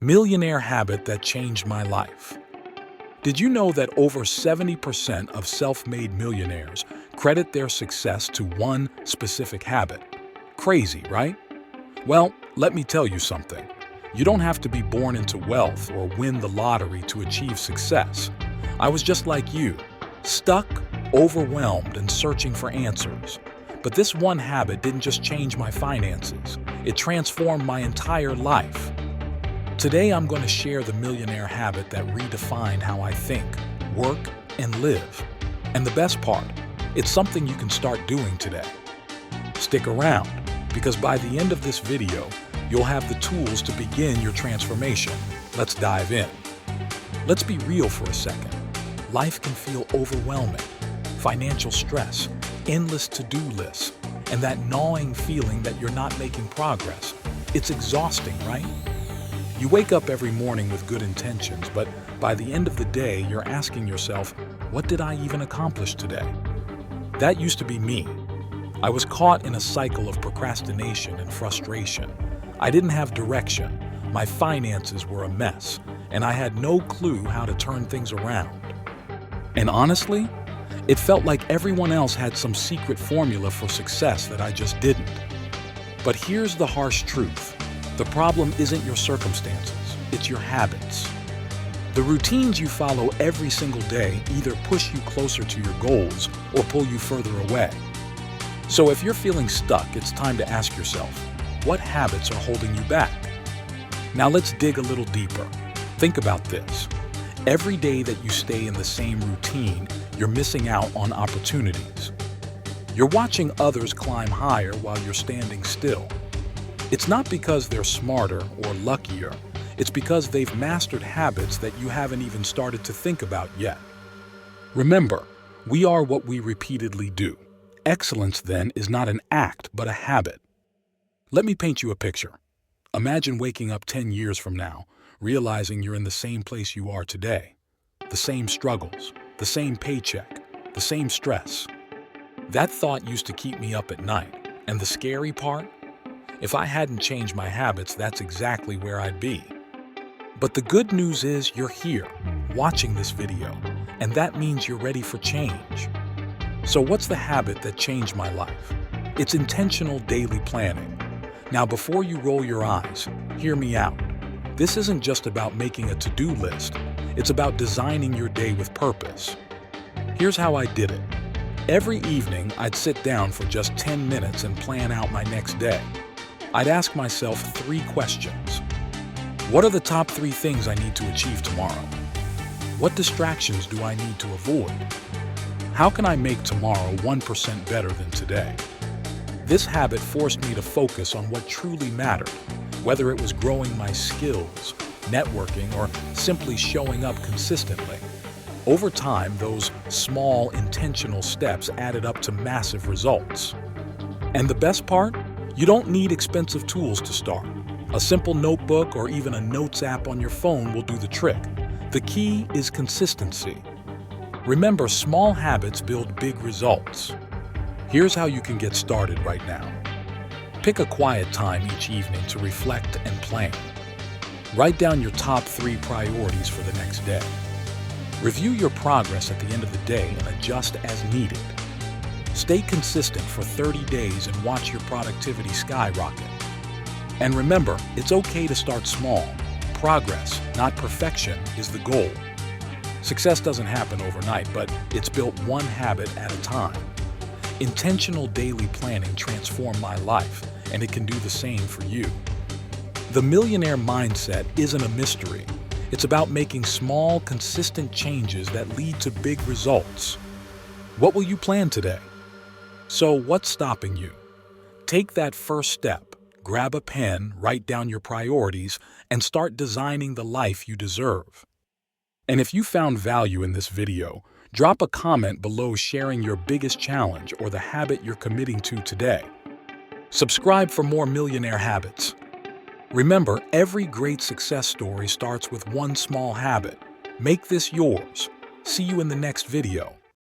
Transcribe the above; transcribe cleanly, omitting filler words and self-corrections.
Millionaire habit that changed my life. Did you know that over 70% of self-made millionaires credit their success to one specific habit? Crazy, right? Well, let me tell you something. You don't have to be born into wealth or win the lottery to achieve success. I was just like you, stuck, overwhelmed, and searching for answers. But this one habit didn't just change my finances, it transformed my entire life. Today, I'm going to share the millionaire habit that redefined how I think, work, and live. And the best part, it's something you can start doing today. Stick around, because by the end of this video, you'll have the tools to begin your transformation. Let's dive in. Let's be real for a second. Life can feel overwhelming. Financial stress, endless to-do lists, and that gnawing feeling that you're not making progress. It's exhausting, right? You wake up every morning with good intentions, but by the end of the day, you're asking yourself, what did I even accomplish today? That used to be me. I was caught in a cycle of procrastination and frustration. I didn't have direction, my finances were a mess, and I had no clue how to turn things around. And honestly, it felt like everyone else had some secret formula for success that I just didn't. But here's the harsh truth. The problem isn't your circumstances, it's your habits. The routines you follow every single day either push you closer to your goals or pull you further away. So if you're feeling stuck, it's time to ask yourself, what habits are holding you back? Now let's dig a little deeper. Think about this. Every day that you stay in the same routine, you're missing out on opportunities. You're watching others climb higher while you're standing still. It's not because they're smarter or luckier, it's because they've mastered habits that you haven't even started to think about yet. Remember, we are what we repeatedly do. Excellence, then, is not an act, but a habit. Let me paint you a picture. Imagine waking up 10 years from now, realizing you're in the same place you are today. The same struggles, the same paycheck, the same stress. That thought used to keep me up at night, and the scary part? If I hadn't changed my habits, that's exactly where I'd be. But the good news is you're here, watching this video, and that means you're ready for change. So what's the habit that changed my life? It's intentional daily planning. Now, before you roll your eyes, hear me out. This isn't just about making a to-do list. It's about designing your day with purpose. Here's how I did it. Every evening, I'd sit down for just 10 minutes and plan out my next day. I'd ask myself 3 questions. What are the top 3 things I need to achieve tomorrow? What distractions do I need to avoid? How can I make tomorrow 1% better than today? This habit forced me to focus on what truly mattered, whether it was growing my skills, networking, or simply showing up consistently. Over time, those small, intentional steps added up to massive results. And the best part? You don't need expensive tools to start. A simple notebook or even a notes app on your phone will do the trick. The key is consistency. Remember, small habits build big results. Here's how you can get started right now. Pick a quiet time each evening to reflect and plan. Write down your top 3 priorities for the next day. Review your progress at the end of the day and adjust as needed. Stay consistent for 30 days and watch your productivity skyrocket. And remember, it's okay to start small. Progress, not perfection, is the goal. Success doesn't happen overnight, but it's built one habit at a time. Intentional daily planning transformed my life, and it can do the same for you. The millionaire mindset isn't a mystery. It's about making small, consistent changes that lead to big results. What will you plan today? So what's stopping you? Take that first step, grab a pen, write down your priorities, and start designing the life you deserve. And if you found value in this video, drop a comment below sharing your biggest challenge or the habit you're committing to today. Subscribe for more millionaire habits. Remember, every great success story starts with one small habit. Make this yours. See you in the next video.